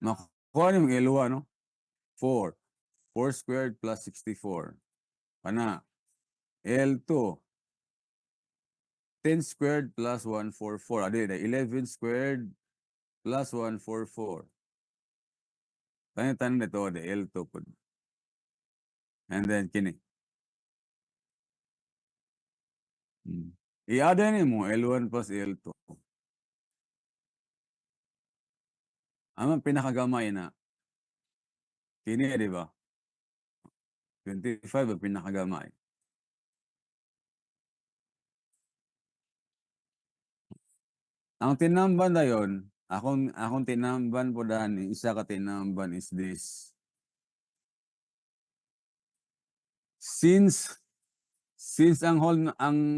Makuha ni mga L1, no? 4. 4 squared plus 64. Pana. L2. 10 squared plus 144. Adi, 11 squared plus 144. Tanan ito, L2 po. And then, kini. I-add mo, L1 plus L2. Ang pinakagamay na. Kini, di ba? 25 ang pinakagamay. Ang tinamban na yon, akong tinamban po dani, isa ka tinamban is this. Since ang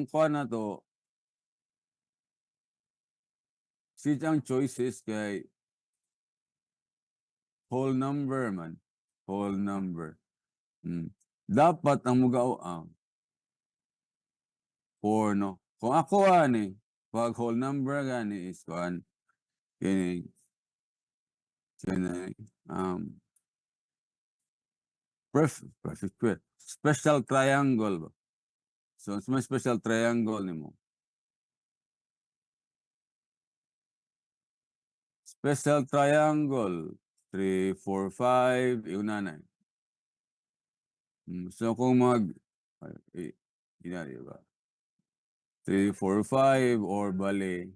kuha na to, since ang choices kay whole number man, whole number. Dapat ang mugaw 4, no? Kung ako pag whole number gani is 1, kini, perfect square. Special triangle. So, may special triangle ni mo. Special triangle. 3, 4, 5. Iuna na. So, kung diba? 3, 4, 5 or bali.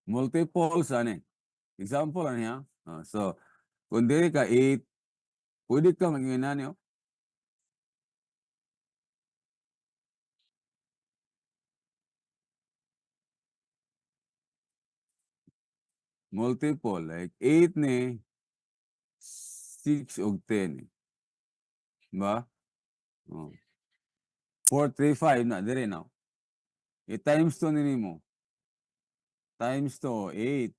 Multiples, example, niya? So, kung dili ka 8, pwede ka mag-ina niyo. Multiple, like 8 ni, 6 o 10. Diba? 4, 3, 5 na, dire na. I-times to nini mo. Times to 8,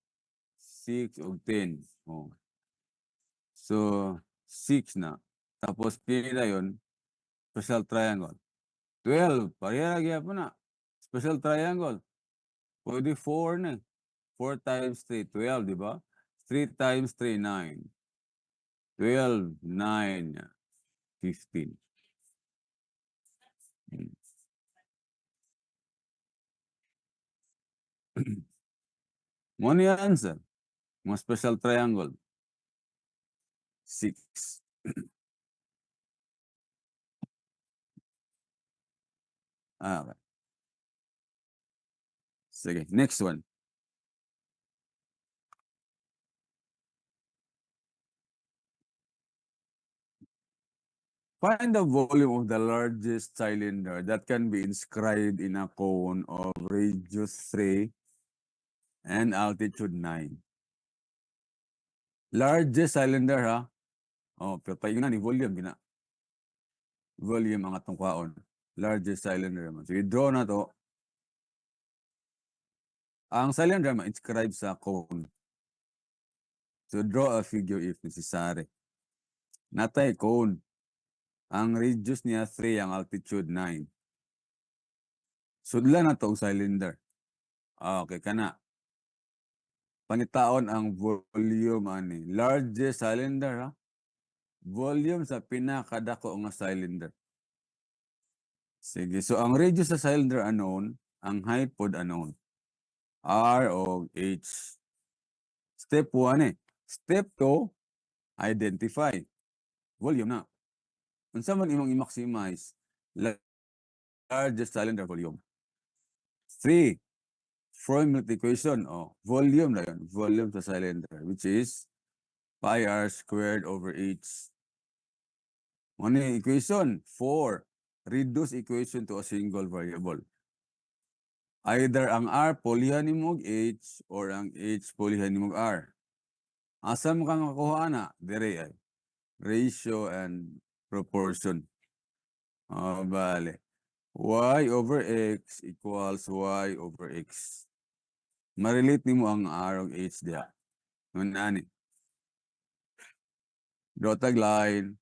6 o 10. So, 6 na. Tapos, pila yun, special triangle. 12, pareha lagi po na. Special triangle. Pwede 4 na. 4 times 3, 12, di ba? 3 times 3, 9. 12, 9, 15. One answer. Mga special triangle. 6. Okay. Sige, next one. Find the volume of the largest cylinder that can be inscribed in a cone of radius 3 and altitude 9. Largest cylinder, ha? Pero tayo na ni volume, gina. Volume ang atong kwaon. Largest cylinder. So, i-draw na to. Ang cylinder, ma-inscribe sa cone. So, draw a figure if necessary. Natay cone. Ang radius niya 3, ang altitude 9. Sudla na to ang cylinder. Okay, kana. Panitaon ang volume largest cylinder, ha? Volume sa pinakadako nga cylinder. Sige, so ang radius sa cylinder unknown, ang height pod unknown. R o H. Step 1 Step 2, identify. Volume na. Unsa man imong i-maximize? Largest cylinder volume. 3, formula equation. Volume na yun. Volume sa cylinder, which is pi r squared over h. Ano yung equation? 4. Reduce equation to a single variable. Either ang r pulihan ni mog h or ang h pulihan ni mog r. Asa mo kang makuha na? Dire ay. Ratio and proportion. Bale. Y over x equals y over x. Marelate ni mo ang r o h diha. Nani? Dotted line.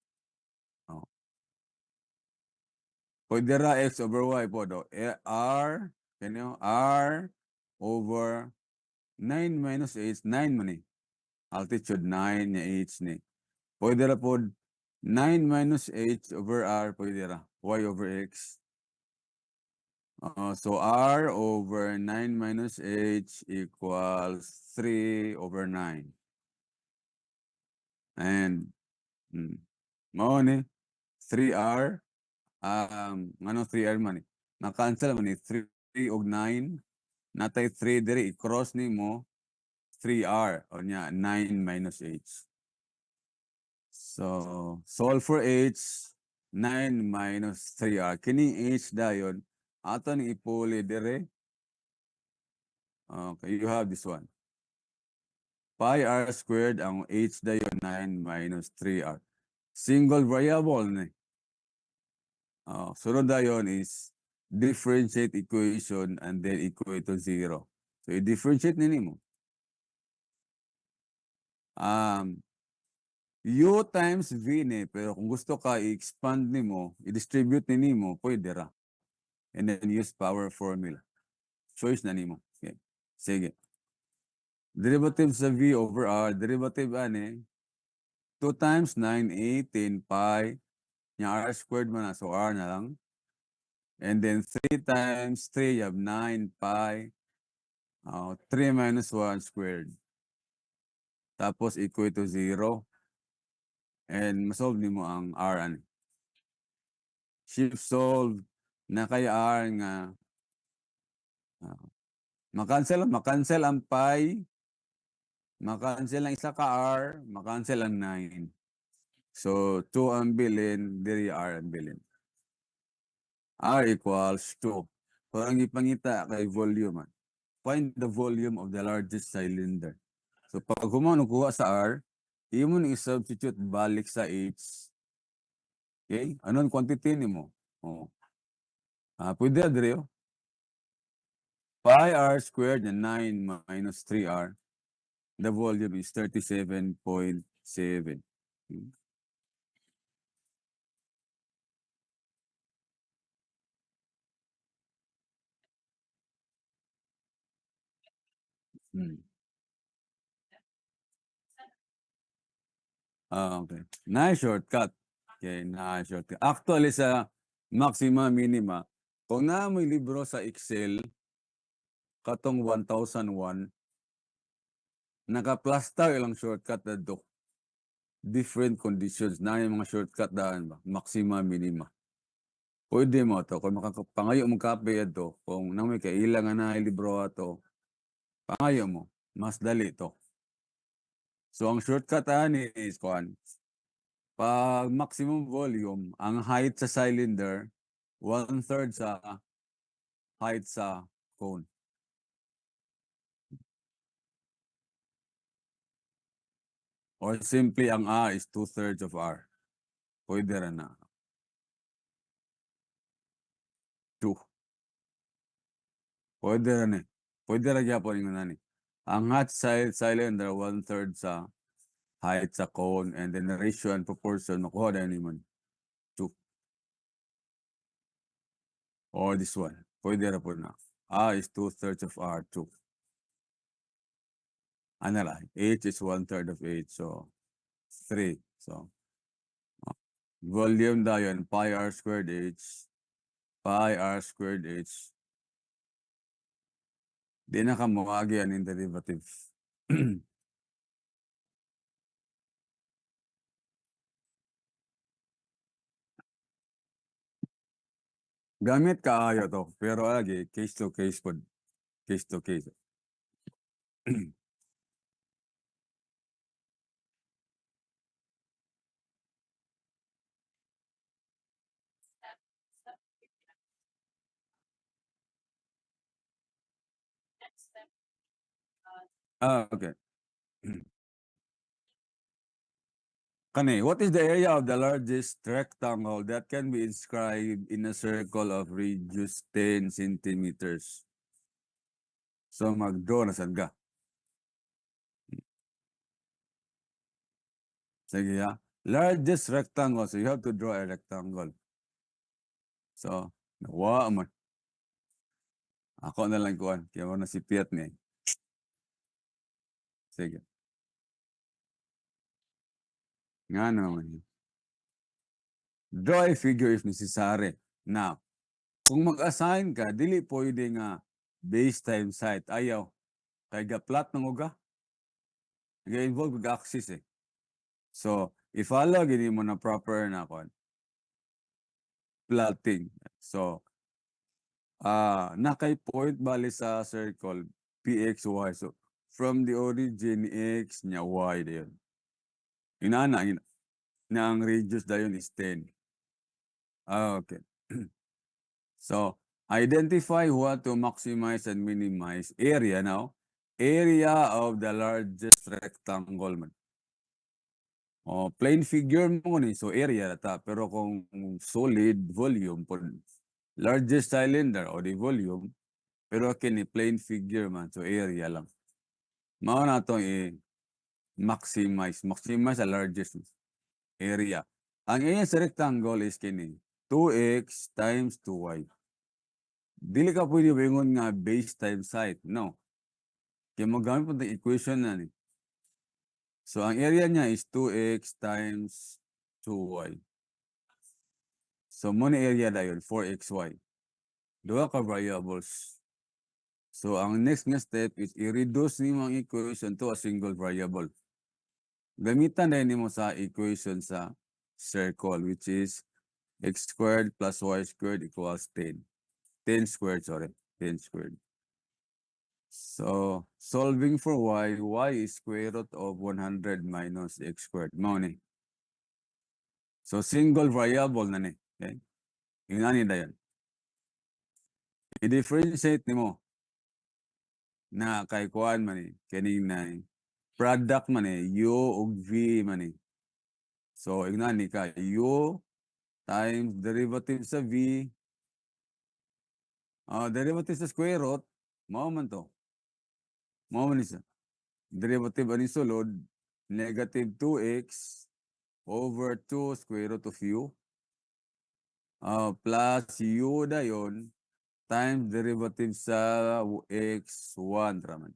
Pwede ra x over y po do. R, R over 9 minus h, 9 man eh. Altitude 9 niya h ni. Pwede ra po 9 minus h over r, pwede ra. Y over x. So r over 9 minus h equals 3 over 9. And, mao ni, 3r, ano 3r man eh. Na-cancel man eh, 3 og 9. Natay 3 diri, i-cross ni mo, 3r, o niya, 9 minus h. So, solve for h, 9 minus 3r. Kining h dayon, ato ni ipuli dire. Okay, you have this one. Pi r squared, ang h dayon, 9 minus 3r. Single variable ni. Sunod dayon is differentiate equation and then equate to 0. So, i-differentiate nini mo. U times V ni, pero kung gusto ka i-expand ni mo, i-distribute ni mo, pwede ra. And then use power formula. Choice na ni mo. Okay. Sige. Derivative sa V over R, derivative ani, 2 times 9, 18 pi, yung R squared mo na, so R na lang. And then 3 times 3, you have 9 pi, 3 minus 1 squared. Tapos equal to 0. And masolve ni mo ang R ani. Shift solve na kay R nga makancel ang pi, makancel ang isa ka R, makancel ang 9. So 2 ang bilin, diri R ang bilin. R equals 2. Parang ipangita kay volume. Find the volume of the largest cylinder. So pag humano kuha sa R, imo ni substitute balik sa H. Okay? Anong quantity nimo? Oh. Pwede diri oh. Pi r squared na 9 minus 3r. The volume is 37.7. Okay. Nice shortcut. Okay, nice shortcut. Actually, sa maxima, minima, kung na may libro sa Excel, katong 1001, naka-plaster ilang shortcut na do. Different conditions. Na yung mga shortcut daan ba? Maxima, minima. Pwede mo to. Kung pangayo mong kape ito, kung na may kailangan na libro ato, pangayo mo. Mas dali to. So, ang shortcut ani is, pag maximum volume, ang height sa cylinder, 1/3 sa height sa cone. Or simply, ang A is 2/3 of R. Pwede rin na. 2. Pwede rin eh. Pwede rin yapon yung nani. Ang height cylinder, 1/3 sa height sa cone, and then the ratio and proportion, makuha na naman. 2. Or this one. Pwede rin po na. A is 2/3 of R, 2. Ano lang? H is 1/3 of H, so 3. So, volume dayon, pi r squared H, pi r squared H. Di na ka mawagi yan in derivative. Gamit kaayo to, pero lagi, case to case po. Case to case. Okay. Kani, what is the area of the largest rectangle that can be inscribed in a circle of radius 10 centimeters? So, mag-draw na sad ka. Sige ha. Largest rectangle, so you have to draw a rectangle. So, nawa man. Ako na lang kuan, kaya mo na si Piat ni. Sige. Nga naman. Draw a figure if necessary. Now, kung mag-assign ka, dili pwede nga base times height. Ayaw. Kaya ga-plot ng uga. Ga-involve mag-axis eh. So, i-follow gini mo na proper na kon plotting. So, nakay point bali sa circle PXY. So, from the origin X nya Y dayon. Inana na ang radius dayon is 10. Okay. So, identify what to maximize and minimize area now. Area of the largest rectangle man. O, plain figure mo ni, so area ta. Pero kung solid volume, largest cylinder o the volume, pero kini plain figure man, so area lang. Mao na to maximize. Maximize the largest area. Ang area sa rectangle is kini 2x times 2y. Dili ka pwede wingon nga base times height. No. Kaya magamit po ng equation na ni. So, ang area niya is 2x times 2y. So, mo na area na yun, 4xy. Dua ka variables. So, ang next nga step is i-reduce ni mo ang equation to a single variable. Gamitan na mo sa equation sa circle, which is x squared plus y squared equals 10. 10 squared, sorry. 10 squared. So, solving for y is square root of 100 minus x squared. Mao ni. So, single variable na ni. Okay? Yung ani na yan. I-differentiate ni mo na kay kuan man ni. Kanina product man ni. U ug V man ni. So, ignan ni ka. U times derivative sa V. Derivative sa square root. Mao man to. Mao man isa. Derivative ani sulod. Negative 2x over 2 square root of u plus u dayon times derivative sa x1 raman.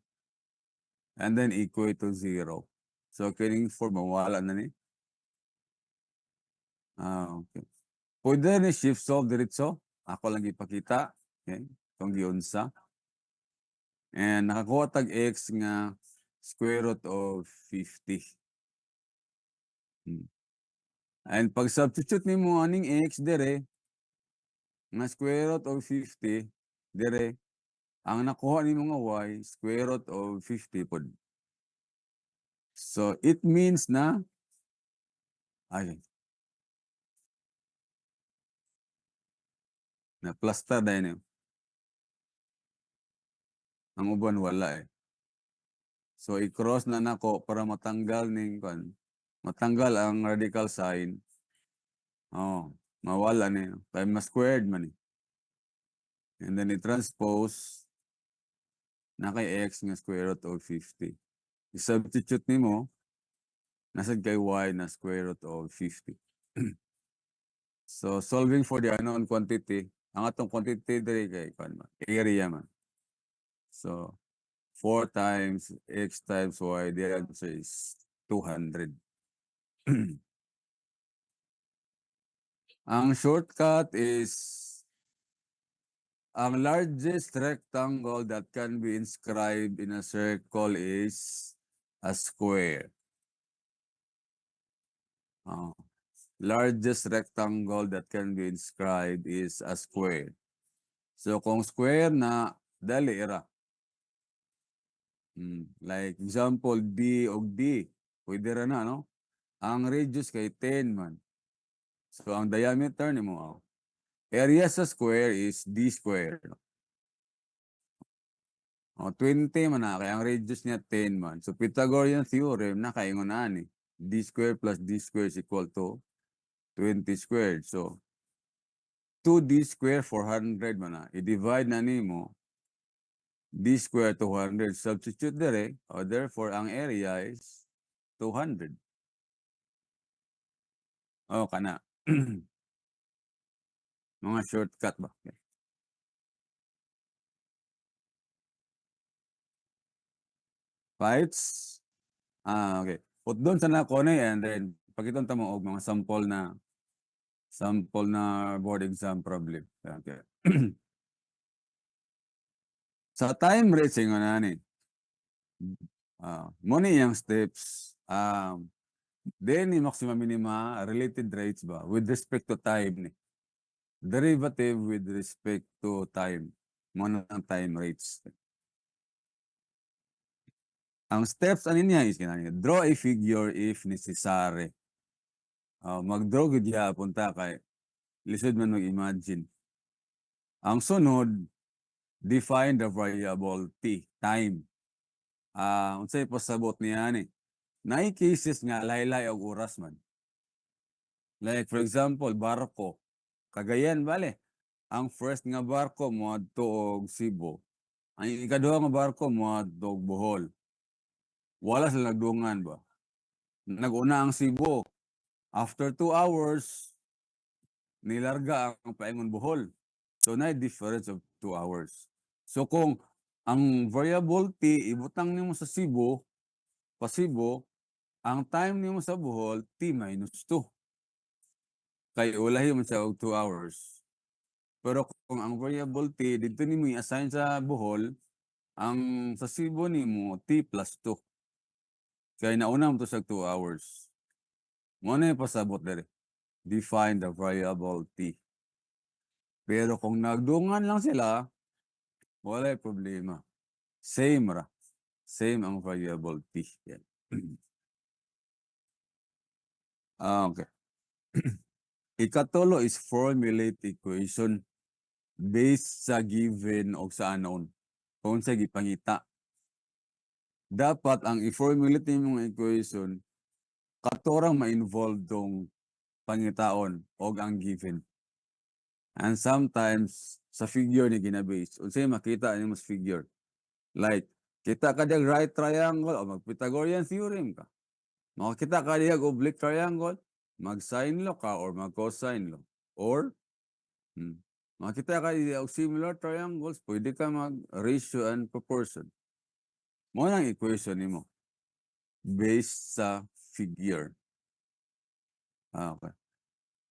And then equal to 0. So, kining 4 mawala na ni. Okay. Pwede ni shift solve diretso. Ako lang ipakita. Okay. Itong giunsa. And nakakuha tag x nga square root of 50. And pag substitute nimo aning x dire nga square root of 50 dire ang nakuha nimo nga y square root of 50 pod. So it means na na plaster dahil ang uban wala eh. So i-cross na nako para matanggal ning matanggal ang radical sign. Mawala ni. Kaya mas squared man eh. And then i-transpose na kay x nga square root of 50. I-substitute nimo nasad kay y na square root of 50. So solving for the unknown quantity, ang atong quantity diri kay area man. So 4 times x times y, the answer is 200. Ang shortcut is ang largest rectangle that can be inscribed in a circle is a square. Largest rectangle that can be inscribed is a square. So kung square na, dali ra. Like example, D o D. Pwede ra na, no? Ang radius kay 10 man. So ang diameter ni mo, area sa square is D square. 20 man na, kaya ang radius niya 10 man. So Pythagorean theorem, nakaingon na ni. D square plus D square is equal to 20 squared. So 2D square 400 man na. I-divide na ni mo. D square 200. Substitute dire. Therefore, ang area is 200. Kana. Mga shortcut ba? Fights? Okay. Put doon sa nakonay and then pakitong ta mo og mga sample na board exam problem. Okay. Sa time rate ingon ani. Mo ni yang steps. Then ni maxima minima related rates ba with respect to time ni. Derivative with respect to time. Mo na ang time rates. Ang steps ani niya is kinani, draw a figure if necessary. Mag-draw gud ya punta kay lisod man mag-imagine. Ang sunod, define the variable t, time. Unsay pasabot niya ni? Naay cases nga laylay og oras man. Like for example, barko. Cagayan bale. Ang first nga barko moadto og Cebu. Ang ikaduha nga barko moadto og Bohol. Wala sila nagdungan ba? Nag-una ang Cebu. After 2 hours, nilarga ang paingon Bohol. So, na difference of 2 hours. So, kung ang variable t, ibutang nimo sa Cebu, pa Cebu, ang time nimo sa Bohol, t minus 2. Kay ulahi mo siya og 2 hours. Pero kung ang variable t, dito nimo i-assign sa Bohol, ang sa Cebu nimo, t plus 2. Kaya nauna mo to sa 2 hours. Mo na yung pasabot dere. Define the variable t. Pero kung nagdungan lang sila, wala problema. Same ra. Same ang variable t. Yan. Okay. Ikatulo is formulate equation based sa given o sa unknown. Kung sa gipangita. Dapat ang i-formulate nimong equation katorang ma-involve tong pangitaon o ang given. And sometimes sa figure ni ginabase. Unsay makita nimo sa figure. Like kita ka dag right triangle o mag-Pythagorean theorem ka. Makita ka diag oblique triangle, mag-sine law ka or mag-cosine law. Or makita ka diag similar triangles, pwede ka mag-ratio and proportion. Mo nang equation nimo based sa figure. Okay.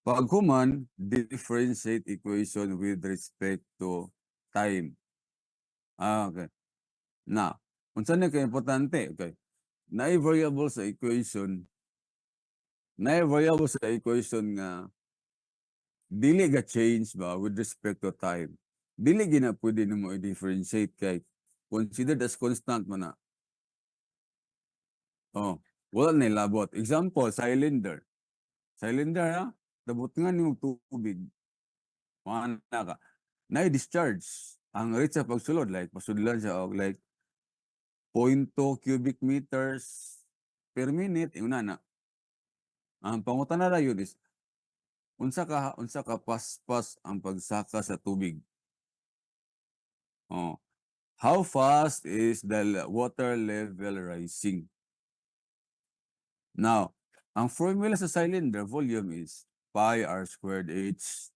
Pag human, differentiate equation with respect to time. Okay. Now, unsa na kay importante? Okay. Naay variable sa equation nga dili ga change ba with respect to time. Dili gina pwede nimo i-differentiate kay considered as constant man na. Wala na labot. Example, cylinder. Cylinder ha, dabot nga nimo tubig. Mana ka. Na-discharge. Ang rate sa pagsulod, like pasudlan siya og like 0.2 cubic meters per minute, una na. Ang pangutana ra yun is, unsa ka paspas ang pagsaka sa tubig? How fast is the water level rising? Now, ang formula sa cylinder volume is pi r squared h.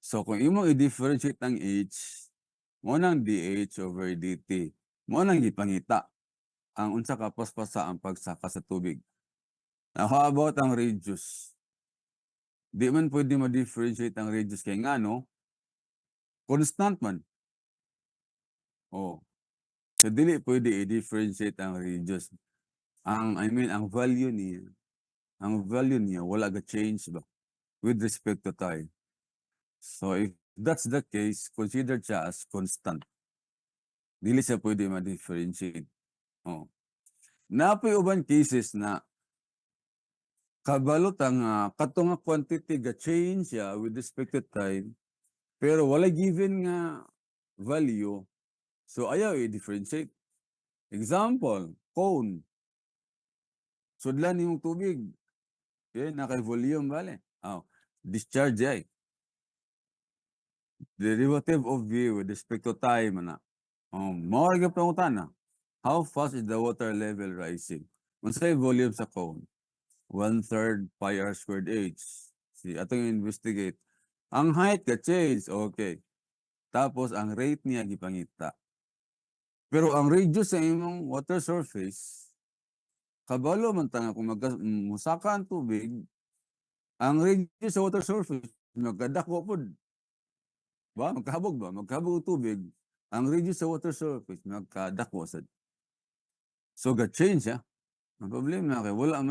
So, kung imo i-differentiate ang h, mo nang dh over dt. Mo nang ipangita ang unsa ka paspasa ang pagsaka sa tubig. Now, how about ang radius? Di man pwede ma-differentiate ang radius kay nga, no? Constant man. So, dili pwede i-differentiate ang radius. Ang value niya, wala ga change ba? With respect to time. So, if that's the case, consider siya as constant. Dili siya pwede ma-differentiate. Napoy uban cases na kabalot ang katong quantity ga change siya with respect to time, pero wala given nga value, so ayaw i-differentiate. Example, cone. Sudlan yung tubig. Okay, naka-volume bale. Discharge ay. Derivative of V with respect to time na. Mao ra pangutana. How fast is the water level rising? Unsay volume sa cone? 1/3 pi r squared h. Atong investigate. Ang height ka change, okay. Tapos ang rate niya gipangita. Pero ang radius sa imong water surface, kabalo man ta nga kung musaka ang tubig, ang radius sa water surface magkadako pod. Magkahabog ba? Magkahabog ang tubig, ang radius sa water surface magkadako sad. So ga-change siya. Ang problema kay wala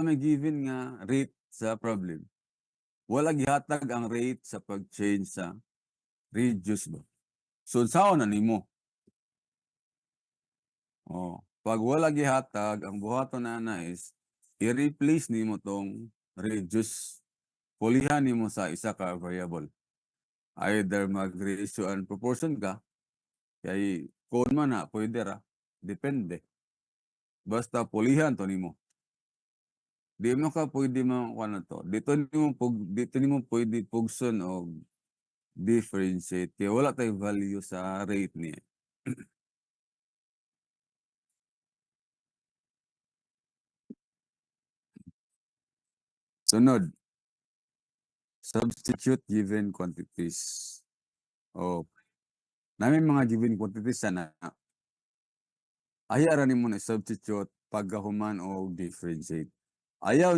may given nga rate sa problem. Wala gihatag ang rate sa pag-change sa radius ba. So sao na nimo? Pag wala gihatag, ang buhaton na is i-replace nimo tong radius. Pulihan nimo sa isa ka variable. Either mag-ratio and proportion ka, kay kung man na pwede ra, depende. Basta pulihan to nimo. Di mo ka pwede mo ano to. Dito nimo pwede pugson og differentiate kay wala tay value sa rate niya. Sunod, substitute given quantities. Namin mga given quantities sana. Ayaw ra nimo na substitute pagkahuman o differentiate. Ayaw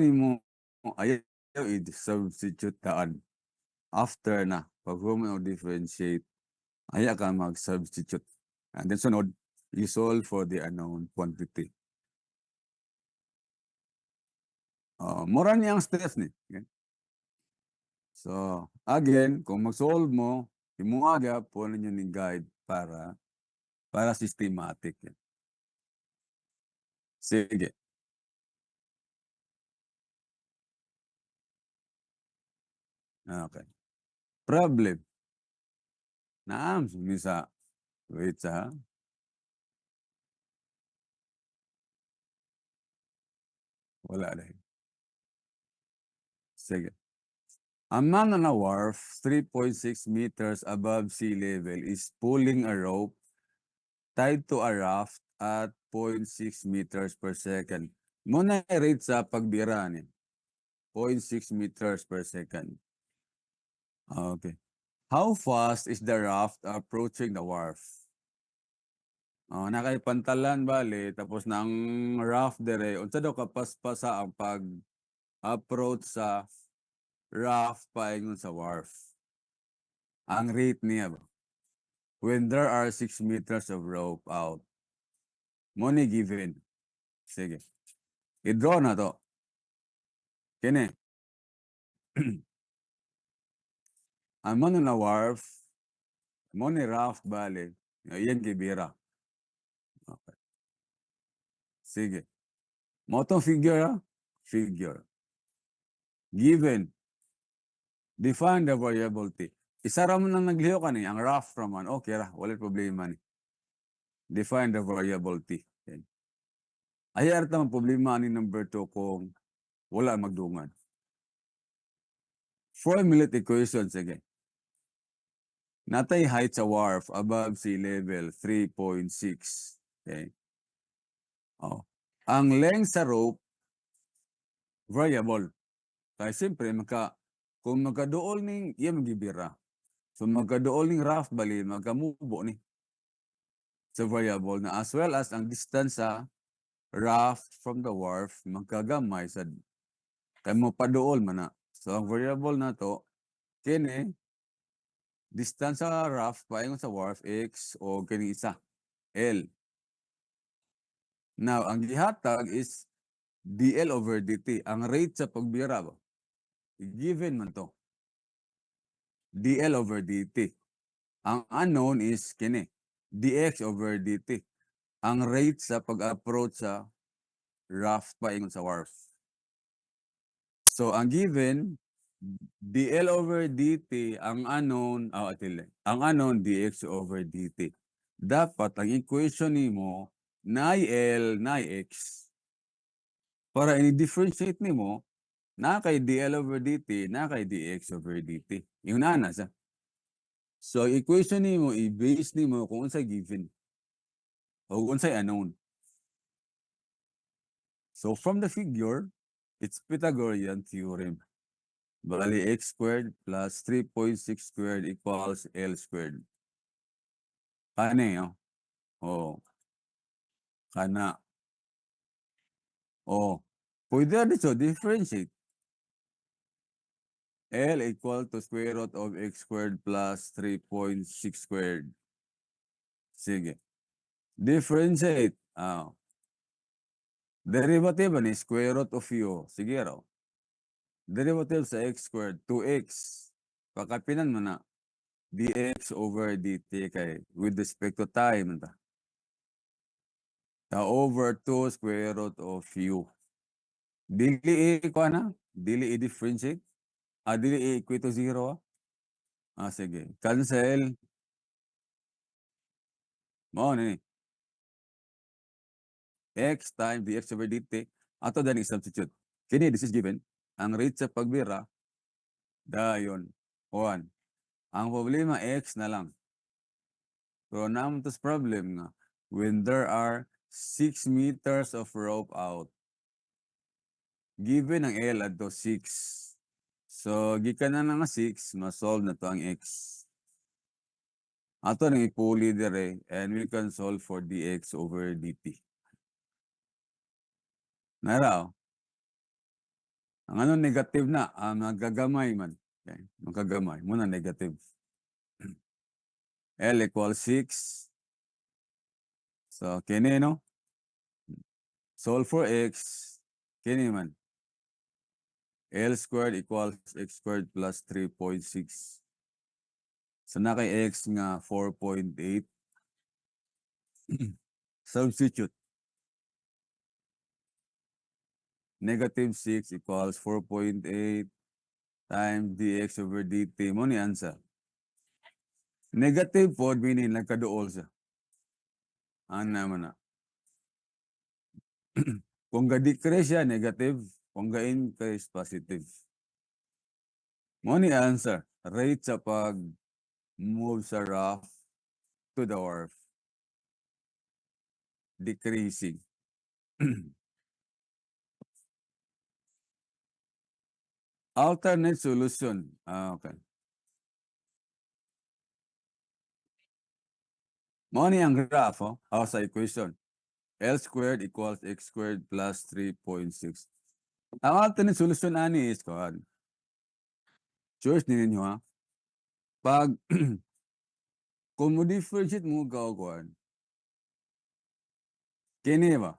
i-substitute taan. After na, paghuman o differentiate, ayaw ka mag-substitute. And then sunod, you solve for the unknown quantity. Mura niya ang steps ni. Okay? So, again, kung mag-solve mo, imuaga po ninyo ni guide para systematic. Yan. Sige. Okay. Problem. Naam, misa. Wait sa. Wala rin. Sige. A man on a wharf 3.6 meters above sea level is pulling a rope tied to a raft at 0.6 meters per second. Muna rate sa pagbira niya. 0.6 meters per second. Okay. How fast is the raft approaching the wharf? Nakaipantalan bali, tapos na ang raft dire, unsa daw kapaspasa ang pag-approach sa raft paingon sa wharf. Ang rate niya ba? When there are 6 meters of rope out. Money given. Sige. I-draw na to. Kini. Ang mano na wharf, money raft bali. Yan kibira. Okay. Sige. Mo tong figure, ha? Figure. Given. Define the variable t. Isa ra mo nang nagliho ka ni, ang raft raman. Okay ra, wala problema ni. Define the variable t. Yan. Ayar ta problema ni number 2 kung wala magdungan. Formulate equation, sige. Natay height sa wharf above sea level 3.6. Okay. Ang length sa rope variable. Kaya siyempre kung magkaduol ning iya magibira. So magkaduol ning raft bali magkamubo ni sa variable na as well as ang distance sa raft from the wharf magkagamay sad. Kaya mo paduol man na. So ang variable na to kini distance sa raft paingon sa wharf x o kini isa L. Now, ang gihatag is dl over dt. Ang rate sa pagbira ba? Given man to. dl over dt. Ang unknown is kini. dx over dt. Ang rate sa pag-approach sa raft paingon sa wharf. So, ang given, dl over dt, ang unknown, ang unknown dx over dt. Dapat ang equation nimo na L, na X. Para i-differentiate nimo, na kay dl over dt, na kay dx over dt. Yung na sa. So, equation nimo, i-base nimo kung unsay given. O unsay unknown. So, from the figure, it's Pythagorean theorem. Bali, x squared plus 3.6 squared equals L squared. Kani, oh. Kana. Oh, pwede na dito, differentiate. L equal to square root of x squared plus 3.6 squared. Sige. Differentiate. Derivative ni square root of u. Sige raw. Derivative sa x squared, 2x. Pakapinan mo na. Dx over dt kay with respect to time. Over 2 square root of u. Dili ko na? Dili i-differentiate? Dili i-equate to 0? Sige. Cancel. Mo ni. X times dx over dt. Ato dani substitute. Kini, this is given. Ang rate sa pagbira, dayon, 1. Ang problema, x na lang. So, naman tos problem nga. When there are 6 meters of rope out, given ang L adto 6. So, gikan na nga 6, ma-solve na to ang x. Ato nang ipuli dire, and we can solve for dx over dt. Naraw. Ang ano negative na, magagamay man. Okay. Magagamay. Muna negative. L equals 6. So, kini no? Solve for x. Kini man. L squared equals x squared plus 3.6. So, na kay x nga 4.8. Substitute. Negative 6 equals 4.8 times dx over dt. Mo ni answer. Negative 4 meaning nagkaduol siya. Ano naman na. Kung ga-decrease siya, negative. Kung ga-increase, positive. Mo ni answer. Rate sa pag-move sa rough to the wharf. Decreasing. Alternate solution. Okay. Mo ni ang graph, sa equation. L squared equals x squared plus 3.6. Ang alternate solution ani is choice ninyo ha. Pag kung mo differentiate mo kuan. Kini ba?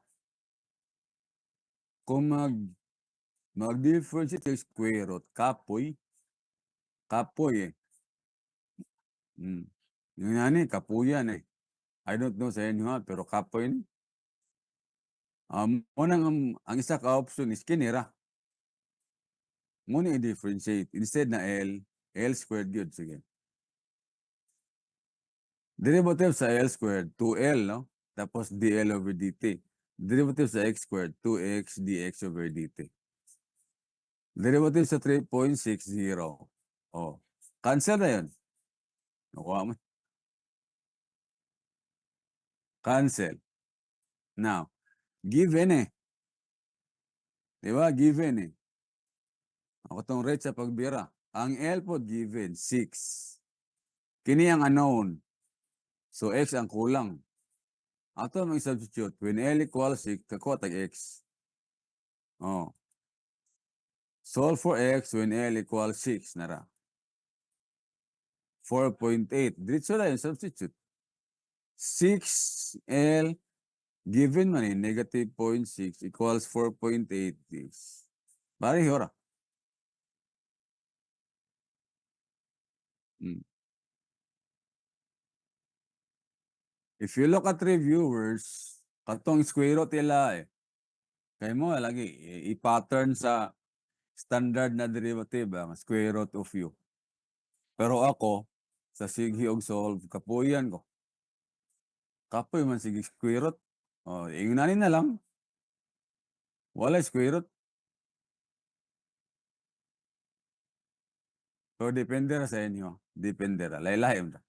Kung mag-differentiate yung square root, kapoy eh. Yung yani, kapuyan eh. I don't know sa inyo ha, pero kapoy ni. Ang isa ka option is kinira. Muna i-differentiate. Instead na L squared yun. Sige. Derivative sa L squared, 2L, no? Tapos dl over dt. Derivative sa x squared, 2x dx over dt. Derivative sa 3.60. Oh. Cancel na yun. Nakuha mo. Cancel. Now, given eh. Di ba? Given eh. Ako tong rate sa pagbira. Ang L po given, 6. Kini ang unknown. So, x ang kulang. Ato may substitute. When L equals 6, kakuha tag x. Oh. Solve for x when L equals 6. Nara. 4.8. Diretso na yung substitute. 6L given man eh, negative 0.6 equals 4.8 is. Pareho ra. If you look at reviewers, katong square root nila eh. Kaya mo lagi i-pattern sa standard na derivative ang square root of u. Pero ako, sa sige og solve, kapuyan ko. Kapoy man sige square root. Ingunanin na lang. Wala square root. So, depende ra sa inyo. Depende ra. Laylay ra.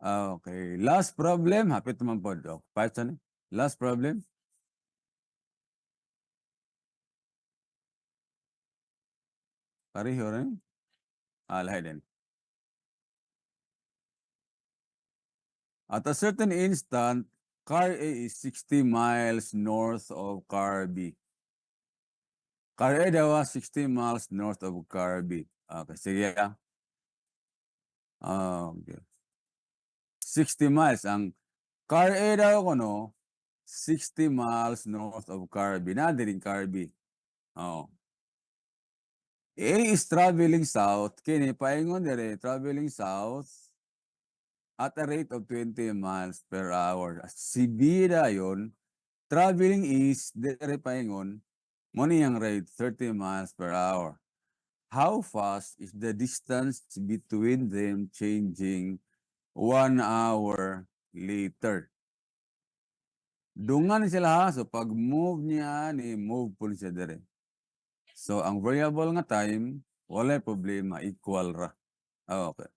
Okay. Last problem. Hapit naman po. Python. Last problem. Pareho rin. Lahay din. At a certain instant, car A is 60 miles north of car B. Car A daw 60 miles north of car B. Okay, sige. Okay. 60 miles. Ang car A daw ko, no? 60 miles north of car B. Na din car B. Oh. A is traveling south. Kini, paingon dire, traveling south at a rate of 20 miles per hour. Si B dayon, traveling east, dire paingon, mo niyang rate 30 miles per hour. How fast is the distance between them changing 1 hour later? Dungan sila ha. So pag move niya ni move po siya dire. So ang variable nga time, wala problema, equal ra. Okay.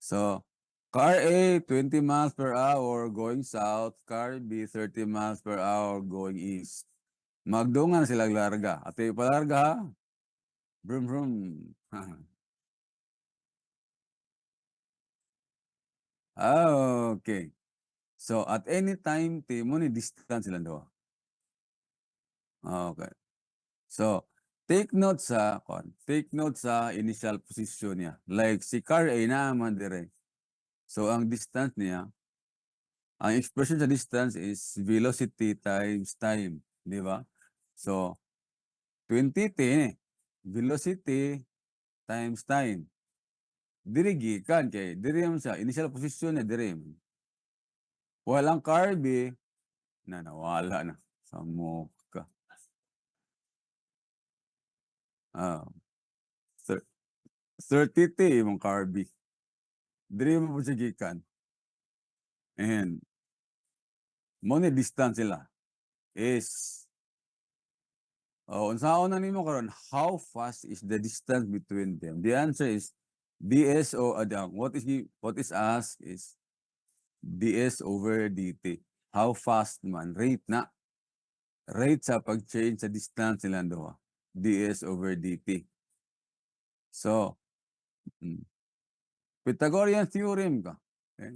So car A 20 miles per hour going south, car B 30 miles per hour going east. Magdungan sila larga. At ipalarga ha. Brum brum. Okay. So at any time, mo ni distance sila daw. Okay. So take note sa initial position niya. Like si car A naman dire. So ang distance niya, ang expression sa distance is velocity times time, di ba? So 20t velocity times time. Diri gikan kay diri man sa initial position niya diri. Walang car B na nawala na sa muka. Ah, 30t imong car B. Diri mo siya gikan. And mo ni distance sila is unsaon na nimo karon, how fast is the distance between them? The answer is ds o what is asked is ds over dt. How fast man rate na rate sa pag-change sa distance nilang duha. ds over dt. So, Pythagorean theorem ka. Okay?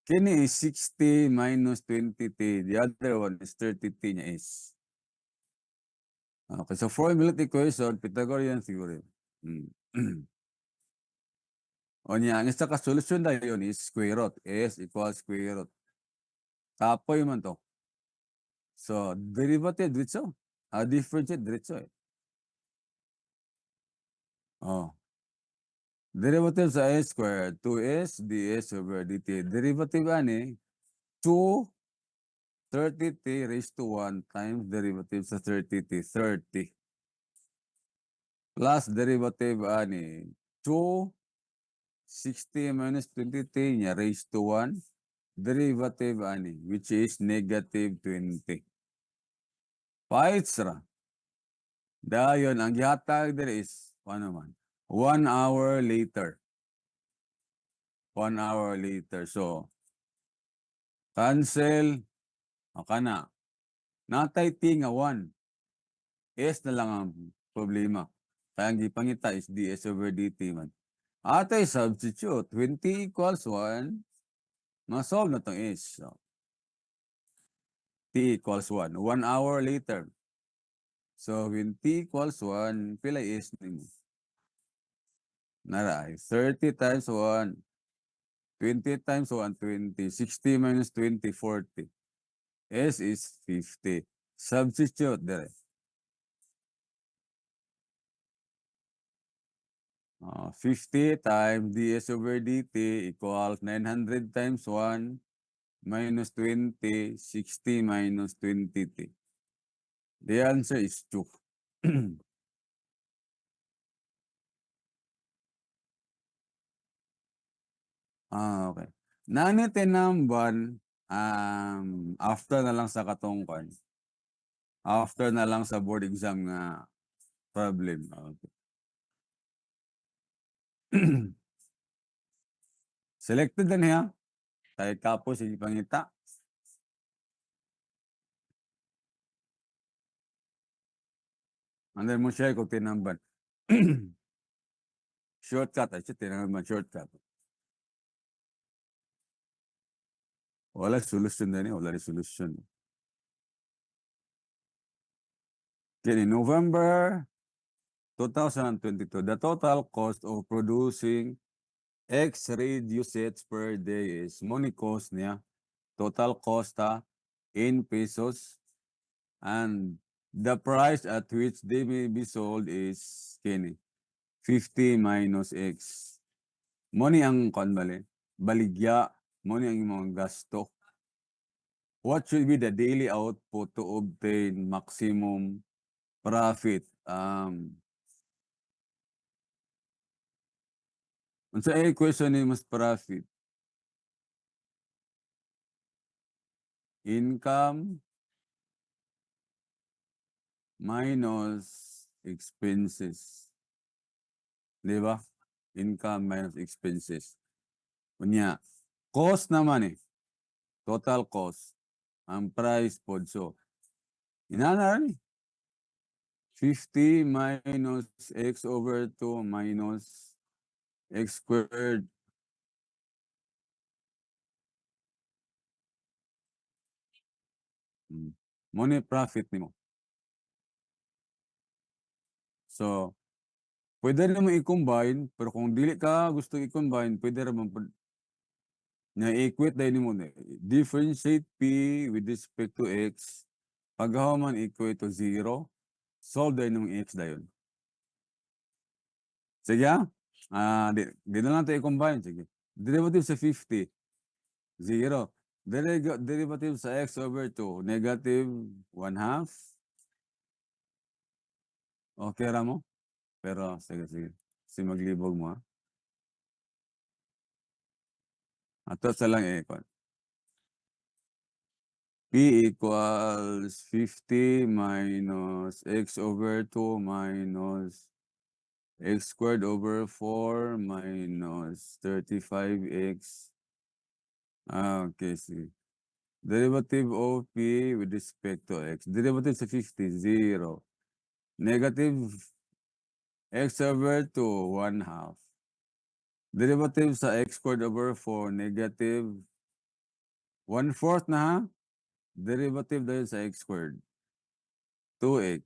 Kini is 60 minus 20t. The other one is 30t niya is. Okay, so formula equation, Pythagorean theorem. O niya, ang isa ka solusyon na yun is square root. S equals square root. Tapoy man to. So, derivative diretso. Differentiate diretso eh. Oh. Derivative sa s squared, 2s ds over dt. Derivative ani, 2 30t raised to 1 times derivative sa 30t, 30. Plus derivative ani, 2 60 minus 20t niya raised to 1. Derivative ani, which is negative 20. Fights ra. Dayon, ang gihatag there is, ano man, 1 hour later. 1 hour later. So, cancel, kana. Natay t nga 1. S na lang ang problema. Kaya ang gipangita is ds over dt man. Atay substitute, 20 equals 1, ma-solve na tong s. So, t equals 1. 1 hour later. So, when t equals 1, pila is nimo? Naray, 30 times 1, 20 times 1, 20. 60 minus 20, 40. S is 50. Substitute there. 50 times ds over dt equals 900 times 1 minus 20, 60 minus 20t. The answer is 2. Okay. Nani tinamban after na lang sa katungkan. After na lang sa board exam nga problem. Okay. Selected na niya. Tayo tapos yung pangita. Andun mo share kung tinamban. Shortcut. Ay, tinamban shortcut. Wala solution din, wala resolution. Okay, in November 2022, the total cost of producing X radio sets per day is money cost niya. Total cost in pesos. And the price at which they may be sold is kini 50 minus X. Money ang bali. Baligya. Money ang mga gasto. What should be the daily output to obtain maximum profit? Unsa equation ni mas profit? Income minus expenses. Di ba? Income minus expenses. Kunya, cost naman eh. Total cost. Ang price po. So, inana rin eh. 50 minus x over 2 minus x squared. Money profit nimo. So, pwede naman i-combine, pero kung dili ka gusto i-combine, pwede naman na-equate dahil mo na. Differentiate p with respect to x. Pag man equate to 0, solve dahil ng x dahil. Sige di na lang tayo i-combine. Sige. Derivative sa 50, 0. Derivative sa x over 2, negative 1/2. Okay ra mo? Pero, sige. Kasi maglibog mo ha. Ato sa lang P equals 50 minus x over 2 minus x squared over 4 minus 35x. Okay, see. Derivative of P with respect to x. Derivative sa 50, 0. Negative x over 2, 1/2. Derivative sa x squared over 4, negative 1/4 na ha? Derivative dahil sa x squared. 2x.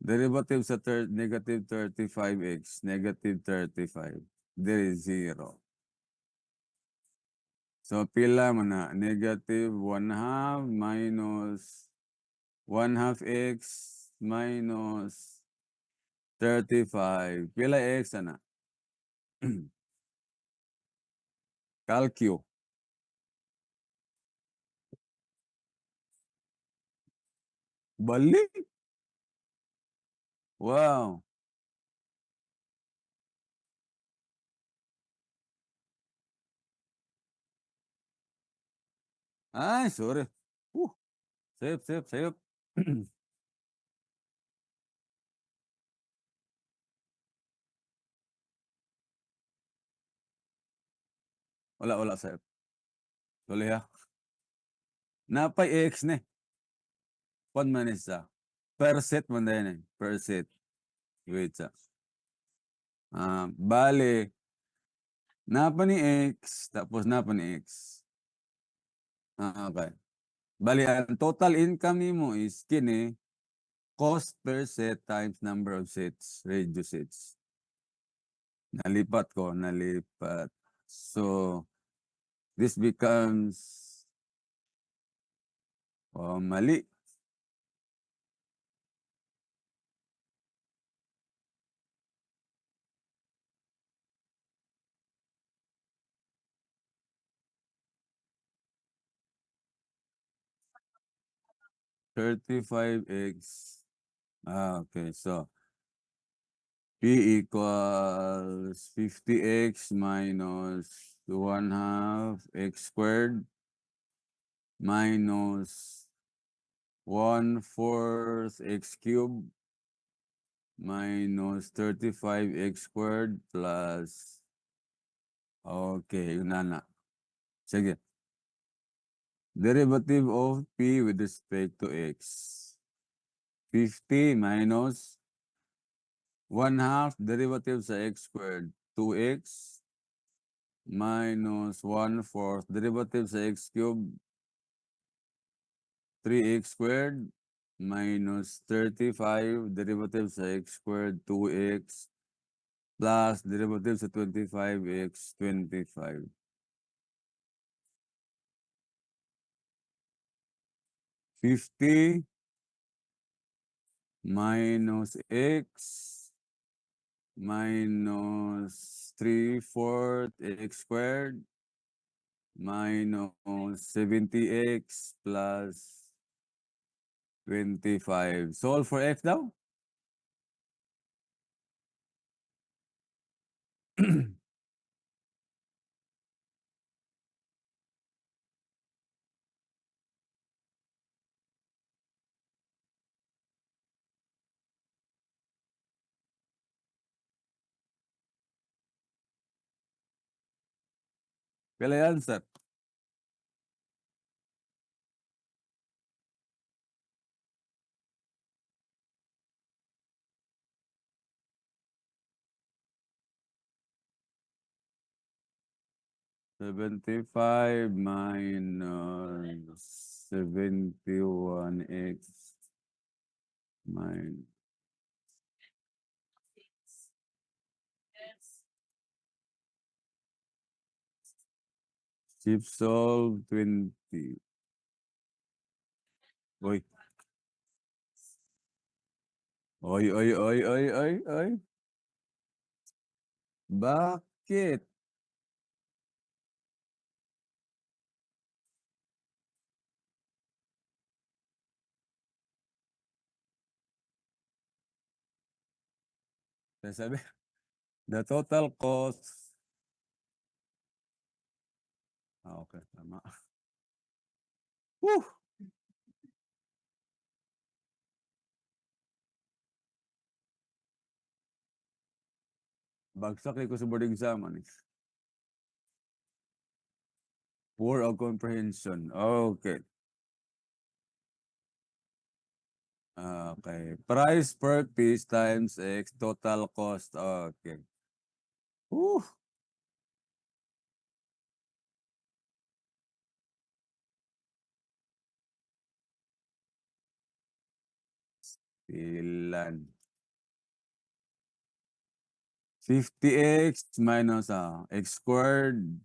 Derivative sa negative 35x. Negative 35. There is 0. So, pila mo na. Negative 1/2 minus 1/2 x minus 35. Pila x na? Calcu. Balik. Wow. Ay, sorry. Safe. Wala, safe. Tuloy ha. Napay x ne. Pan man isa. Per set man din eh. Per set. Wait sa. Bale, napa ni x, tapos napa ni x. Okay. Bale, ang total income nimo is kini, cost per set times number of sets, radio sets. Nalipat. So, this becomes, mali. $35x. Okay. So, P equals 50x minus 1/2 x squared minus 1/4 x cubed minus 35x squared plus, okay, yun na. Sige. Derivative of P with respect to x. 50 minus 1/2 derivative sa x squared, 2x minus 1/4 derivative sa x cubed 3x squared minus 35 derivative sa x squared 2x plus derivative sa 25x 25. 50 minus x minus 3/4 x squared minus 70x plus 25. Solve for x daw. Pila yan, sir? $75 minus 71x minus chip solve 20. Oy. Oy, oy, oy, oy, oy, oy. Bakit? Sabi, the total cost. Okay, tama. Woo! Bagsak ko sa board exam. Poor of comprehension. Okay. Okay. Price per piece times X total cost. Okay. Woo! Ilan? 50x minus x squared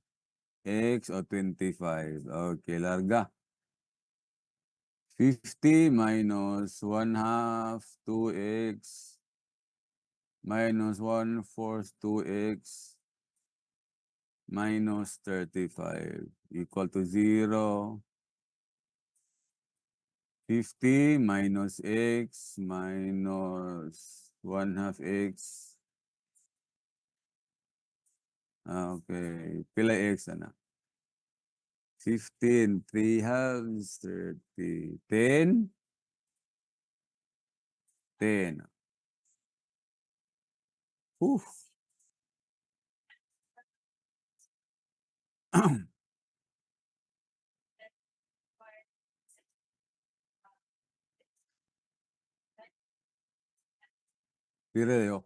x o 25. Okay, larga. 50 minus 1/2 2x minus 1/4 2x minus 35 equal to 0. 50 minus x minus 1/2 x. Okay, pila x na? 15, 3 halves, 30, 10, 10. Whew. Pireo.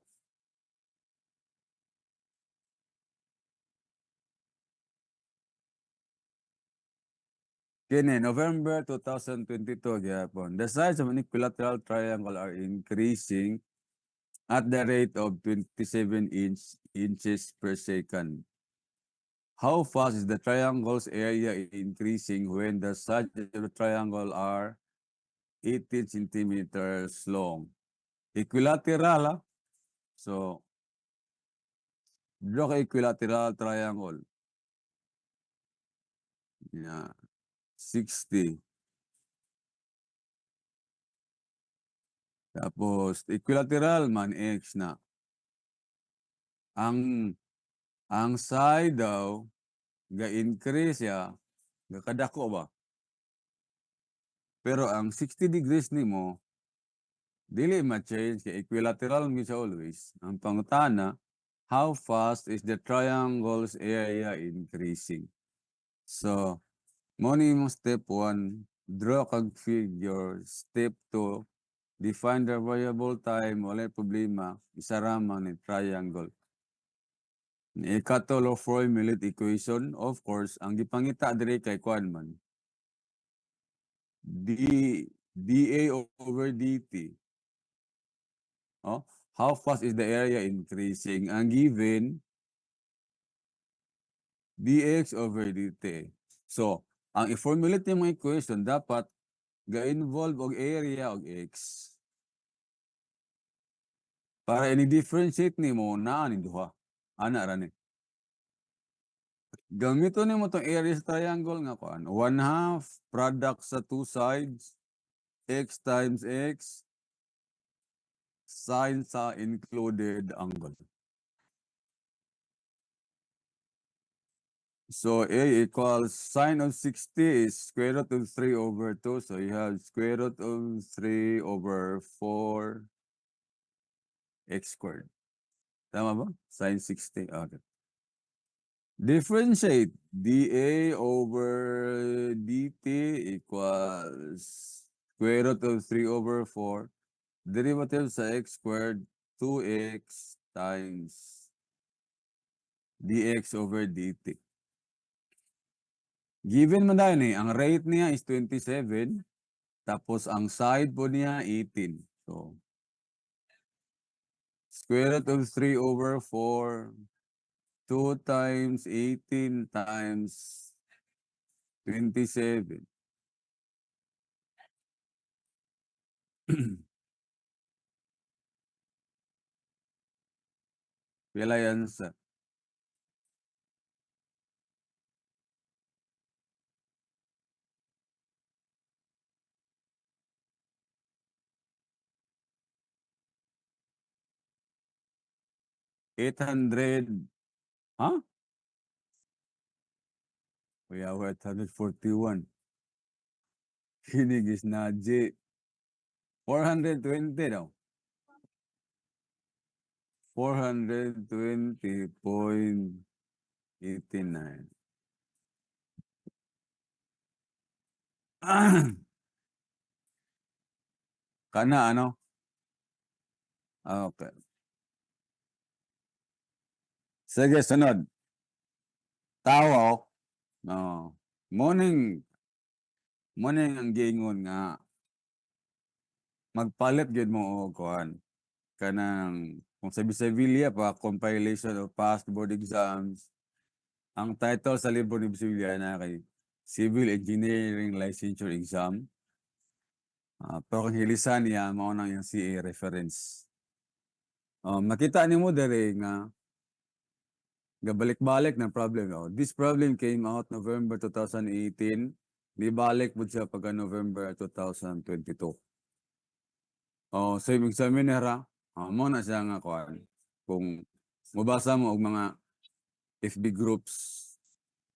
Kini, November 2022, gyapon. The size of an equilateral triangle are increasing at the rate of 27 inches per second. How fast is the triangle's area increasing when the sides of the triangle are 18 centimeters long? Equilateral, ha? So, draw ka equilateral triangle. Yeah. 60. Tapos, equilateral man, X na. Ang side daw, ga-increase ya, ga-kadako ba? Pero ang 60 degrees nimo, dili ma-change kay equilateral mi siya always. Ang pangutana, how fast is the triangle's area increasing? So, mo ni mo step 1, draw kag figure. Step 2, define the variable time, wala problema, isa ramang ni triangle. Ika-tulo formulate equation, of course, ang gipangita diri kay kuan man. dA over dt. Oh, how fast is the area increasing? Ang given, dx over dt. So, ang i-formulate yung mga equation, dapat ga-involve og area og x. Para ini-differentiate nimo naa ni duha. Ana ra ni. Gamito nimo tong area sa triangle nga kuan. 1/2 product sa two sides, x times x, sine sa included angle. So A equals sine of 60 is square root of 3 over 2. So you have square root of 3 over 4 x squared. Tama ba? Sine 60. Okay. Differentiate dA over dt equals square root of 3 over 4. Derivative sa x squared, 2x times dx over dt. Given mo dahil ang rate niya is 27, tapos ang side po niya 18. So, square root of 3 over 4, 2 times 18 times 27. Pila yan sa 800, ha? Kuya, 841. Hinigis na J. 420 daw. 420.89. Kana ano? Okay. Sige, sunod. Tao. No. Morning ang giingon nga magpalit gyud mo og kuan kanang kung sa Bisaya pa compilation of past board exams. Ang title sa libro ni Bisaya na kay Civil Engineering Licensure Exam. Pero kung hilisan niya mao nang yung CA reference. Makita nimo dere nga gabalik-balik ng problem. This problem came out November 2018. Nibalik po siya pagka November 2022. Same examiner ha. Mo na siya nga kuan. Kung mabasa mo og mga FB groups,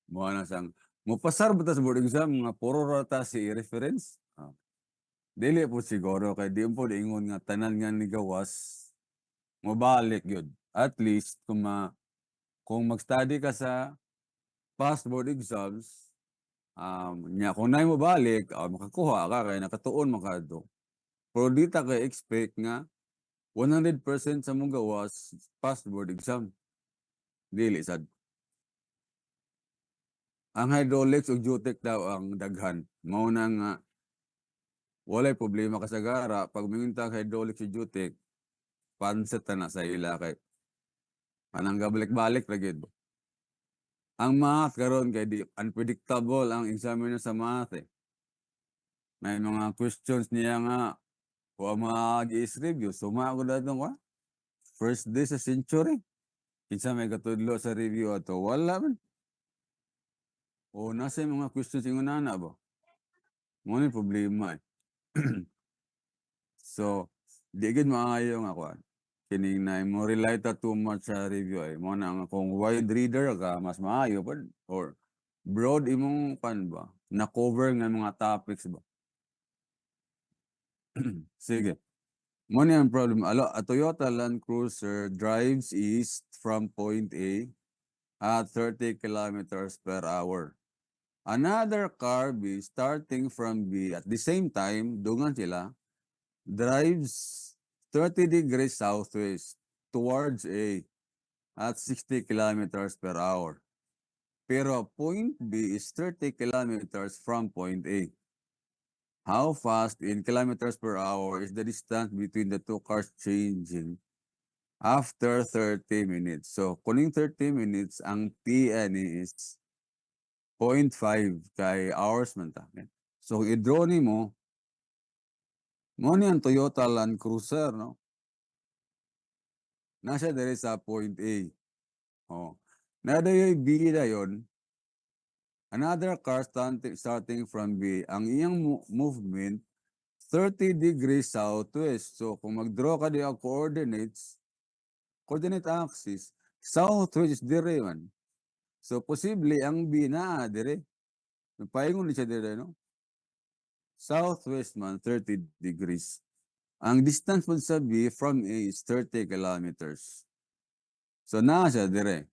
mo na siyang mopasar ba ta sa board exam nga puro rata si reference. Dili po siguro kay di po ingon nga tanan nga ni gawas mobalik gyud. At least kung mag-study ka sa past board exams, kung na mo balik, makakuha ka kay nakatuon mo ka do. Pero di ta kay expect nga 100% sa mong gawas past board exam. Dili sad. Ang hydraulics ug geotech daw ang daghan. Mao na nga walay problema ka sa gara pag mingunta hydraulics ug geotech, panset na sa ila kay anang gabalik-balik ra gyud. Ang math karon kay di unpredictable ang examiner sa math eh. May mga questions niya nga wa mag-is review. Suma ko datong wa. First day sa century. Kinsa may katudlo sa review ato wala man. Nasa yung mga questions yung nana ba? Mo ni problema eh. So, di gid maayo nga kuan. Kining na mo rely ta too much sa review ay mo na nga kung wide reader ka mas maayo pa or broad imong kan ba na cover nga mga topics ba. Sige. Mo ni ang problem. A Toyota Land Cruiser drives east from point A at 30 kilometers per hour. Another car B starting from B at the same time, dungan sila, drives 30 degrees southwest towards A. at 60 kilometers per hour. Pero point B is 30 kilometers from point A. How fast in kilometers per hour is the distance between the two cars changing after 30 minutes? So, kuning 30 minutes, ang TN is 0.5 kay hours man ta. So, kung i-draw ni mo ni ang Toyota Land Cruiser, no? Nasa dere sa point A. Oh. Nada yung B na yun, another car starting from B, ang iyang movement 30 degrees southwest. So, kung mag-draw ka di ang coordinate axis, southwest is dire man. So, posible ang B na dire. Paingon ni siya dire, no? Southwest man, 30 degrees. Ang distance po sa B from A is 30 kilometers. So, na siya dire.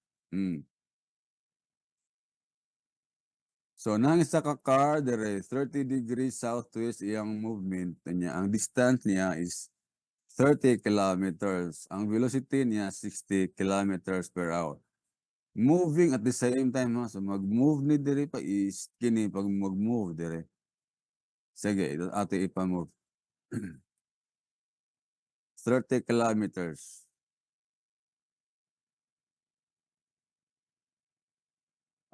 So, nang isa ka car dire, 30 degrees southwest iyang movement niya. Ang distance niya is 30 kilometers. Ang velocity niya, 60 kilometers per hour. Moving at the same time, ha? So, mag-move ni dire pa is kini pag mag-move dire. Sige, ate ipa-move. 30 kilometers.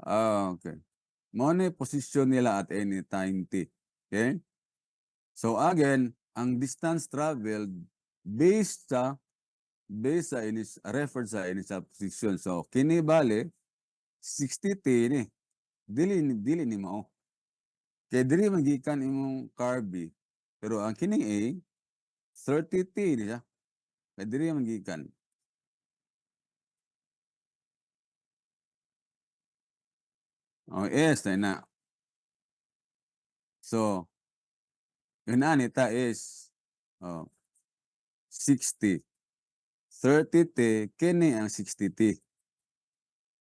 Okay. Mo na position nila at any time t. Okay? So again, ang distance traveled based sa referred sa initial position. So kini bale 60 t ni. Dili ni mao. Kay diri magikan imong car B. Pero ang kining A 30 t ni siya. Kay diri magikan. Oh, yes na. So, yun anita is 60. 30t, kini ang 60t.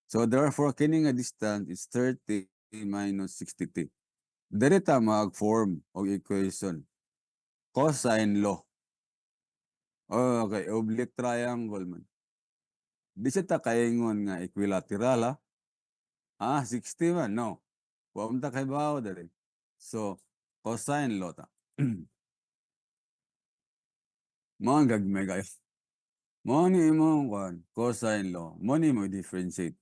So therefore, kini nga distance is 30 minus 60t. Diri ta mag-form og equation. Cosine law. Okay, oblique triangle man. Di siya ta kaingon nga equilateral ha? 60 man, no. Wa ta kay bawo diri. So, cosine law ta. Mo ang gagmay kayo. Mo ni imong cosine law. Mo ni mo differentiate.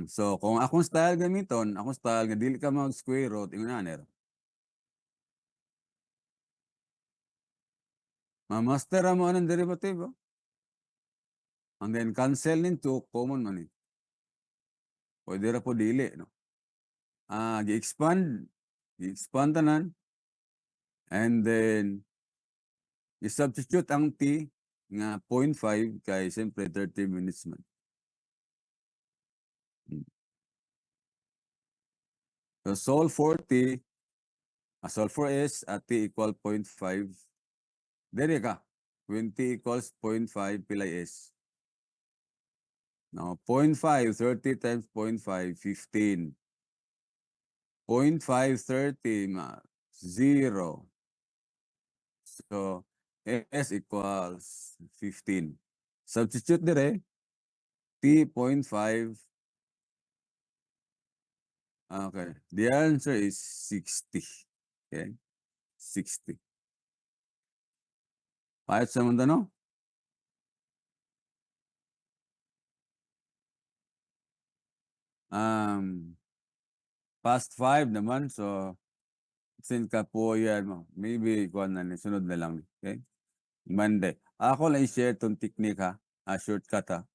So, kung akong style gamiton, akong style nga dili ka mag-square root, ingon na Ma-master mo anong derivative, oh. And then cancel ninto, common man eh. Pwede ra po dili, no? Gi-expand tanan, and then i-substitute ang t nga 0.5 kay siyempre 30 minutes man. So solve for t, solve for s at t equal 0.5. Dere ka. When t equals 0.5, pilay s. Now, 0.5, 30 times 0.5, 15. 0.5, 30, 0. So, S equals 15. Substitute dire, T 0.5. Okay. The answer is 60. Okay? 60. Pahit sa mundo, no? Past 5 naman. So, since ka po yan mo, maybe kuha na, sunod na lang. Okay? Monday. Ako lang i-share itong technique ha. Shortcut ha.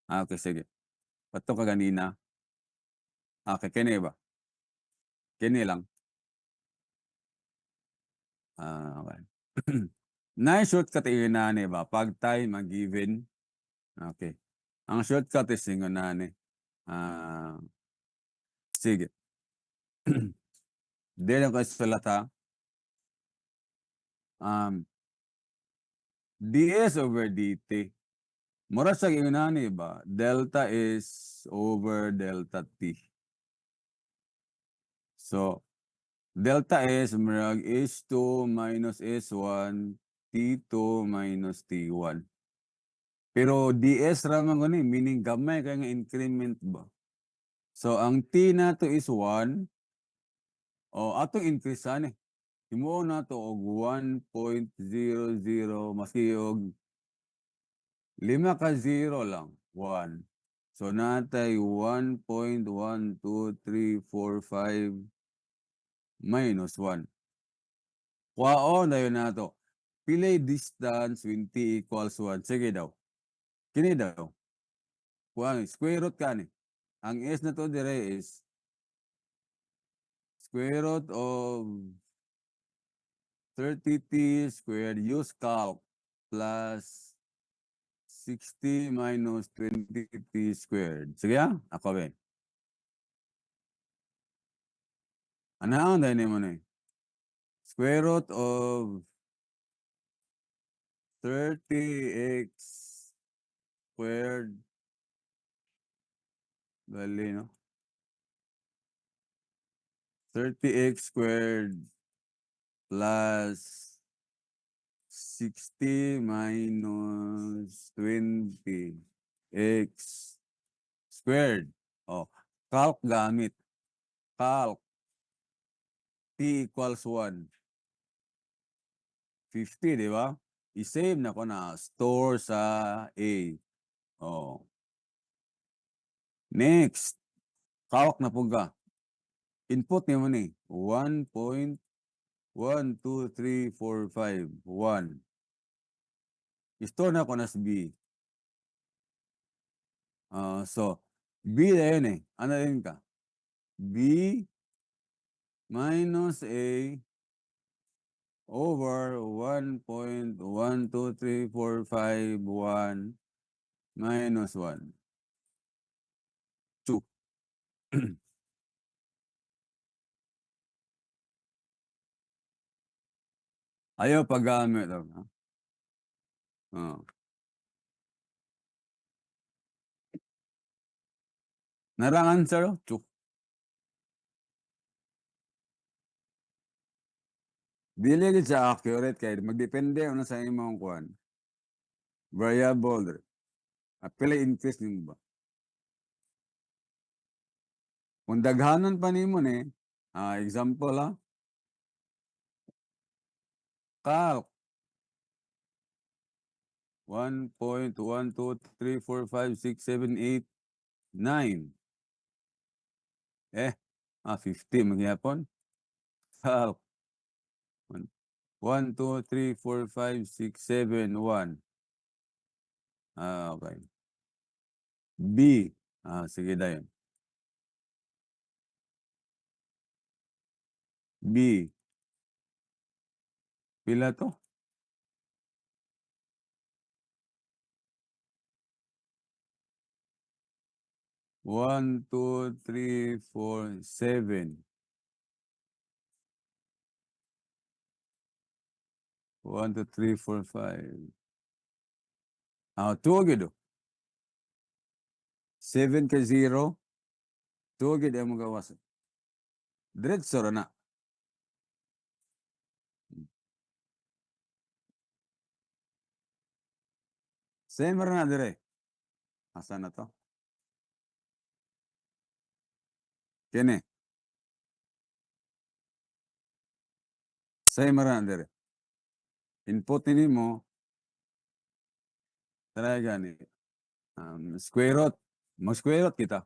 Okay, sige. Pato ka ganina. Okay, kini ba? Kini lang. Okay. Na shortcut inani ba? Pag tayo mag-given. Okay. Ang shortcut is ingonani. Sige. Dili ko isulata. ds over dt. Mura sa ingonani ba? Delta is over delta t. So, delta S marag S2 minus S1, T2 minus T1. Pero DS raman ko ni, meaning gamay kaya nga increment ba? So, ang T nato is 1. O, atong increase ani. Himo na to og 1.00 maski og 5 ka 0 lang. 1. So, natay 1.12345 minus 1. Kwaon na yun nato. Pilay distance when T equals 1. Sige daw. Kini daw. Kuha, square root ka ni. Ang S na to dire is square root of 30t squared, use calc, plus 60 minus 20t squared. Sige ako ba? Ano ang dahil mo na square root of 30x squared. Dali, no? 30x squared plus 60 minus 20x squared. Oh, calc gamit. Calc. T equals 1. 50, di ba? I-save na ko na. Store sa A. Oh. Next. Calc na po ka. Input niyo mo ni. 1.12345. 1. I-store na ko na sa B. So, B na yun eh. Ano yun ka? B minus A over 1.12345 minus 1. 2. Ayaw paggamit. Oh. Narang answer? 2. Dili gid siya accurate kay magdepende ano sa imong kuan. Variable. Pila increase nimo ba? Kung daghanon pa nimo ni, example calc 1.123456789. 50 magyapon. Calc 1, 2, 3, 4, 5, 6, 7, 1. Okay. B. Sige dayon. B. Pila to? 1, 2, 3, 4, 7. 1, 2, 3, 4, 5. 2 gid. 7 ka 0. 2 gid ang magawas. Diretso ra na. Same ra na dire. Asa na to? Kini. Same ra na dire. Input nimo try gani. Square root. Mag-square root kita.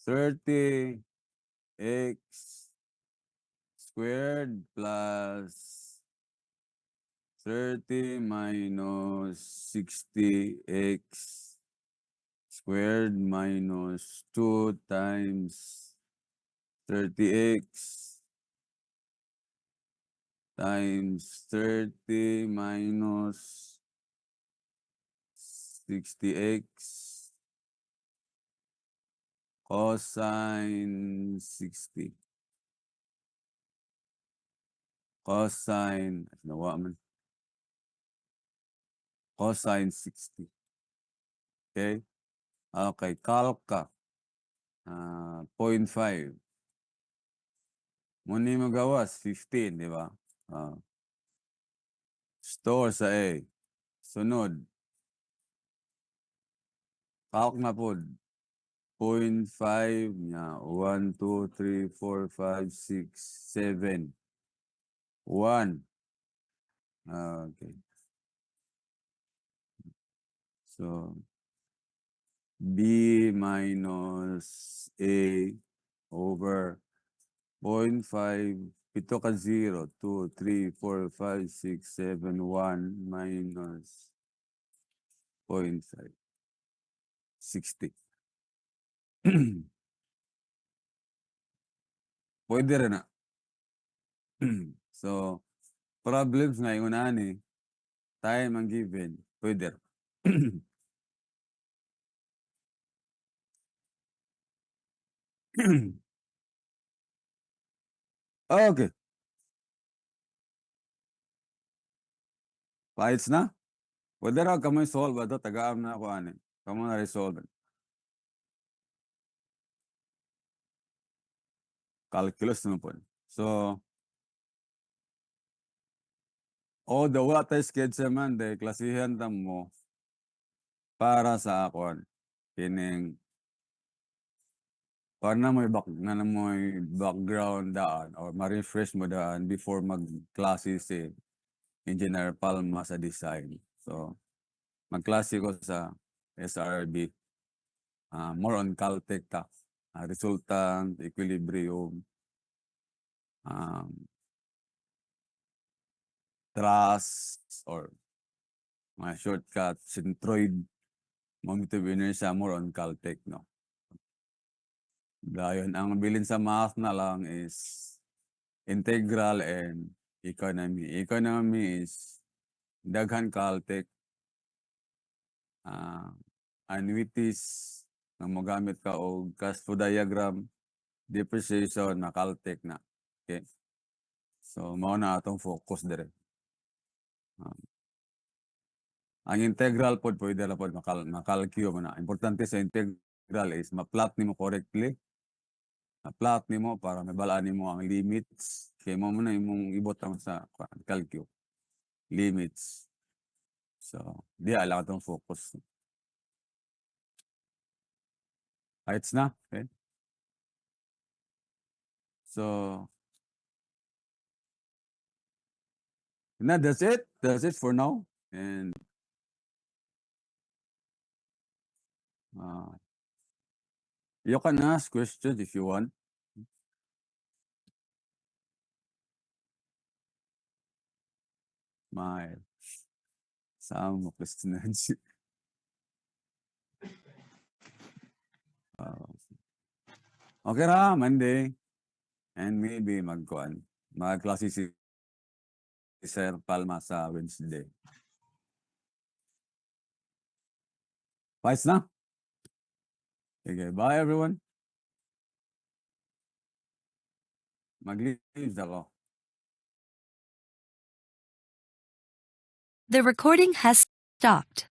30x squared plus 30 minus 60x squared minus 2 times 30x times 30 minus 60x cosine 60. Cosine, nawa man. Cosine 60. Okay? Okay, calc ka. 0.5. Muna mo gawas, 15, di ba? Store sa A. Sunod. Paok na po. 0.5 niya. 1, 2, 3, 4, 5, 6, 7. 1. Okay. So, B minus A over 0.5. Pito ka 0, 2, 3, 4, 5, 6, 7, 1 minus 0.5. 60. Pwede rin na. So, problems na yung unahan eh. Time ang given. Pwede. Okay. Fights na? Pwede raw kamay solve ito. Tagaan na ako ani. Kamu na resolve. Calculus naman po. So, the wala tayo schedule man, de, klasihan tam mo para sa akon. Kining, para na may background daan or ma-refresh mo daan before mag-klase si Engineer Palma sa design. So, mag-klase ko sa SRB. More on Caltech ta. Resultant, equilibrium, thrust, or mga shortcut, centroid, motive inertia, more on Caltech, no? Dahil ang bilin sa math na lang is integral and economy. Economy is daghan Caltech, annuities na magamit ka o cash flow diagram, depreciation na Caltech na. Okay. So, mao na atong focus dire. Ang integral pod pwede na pod makalkyo mo na. Importante sa integral is ma-plot nimo correctly. Ma-plot nimo para mabalaan nimo ang limits. Kaya mo na imong ibot ang sa calcio. Limits. So, di ala atong focus. Heights na. Okay. So, that's it. That's it for now. And you can ask questions if you want. Some questions. Okay ra, Monday. And maybe magklase si Sir Palma sa Wednesday. Fights na? Okay, bye everyone. Mag-leave ako. The recording has stopped.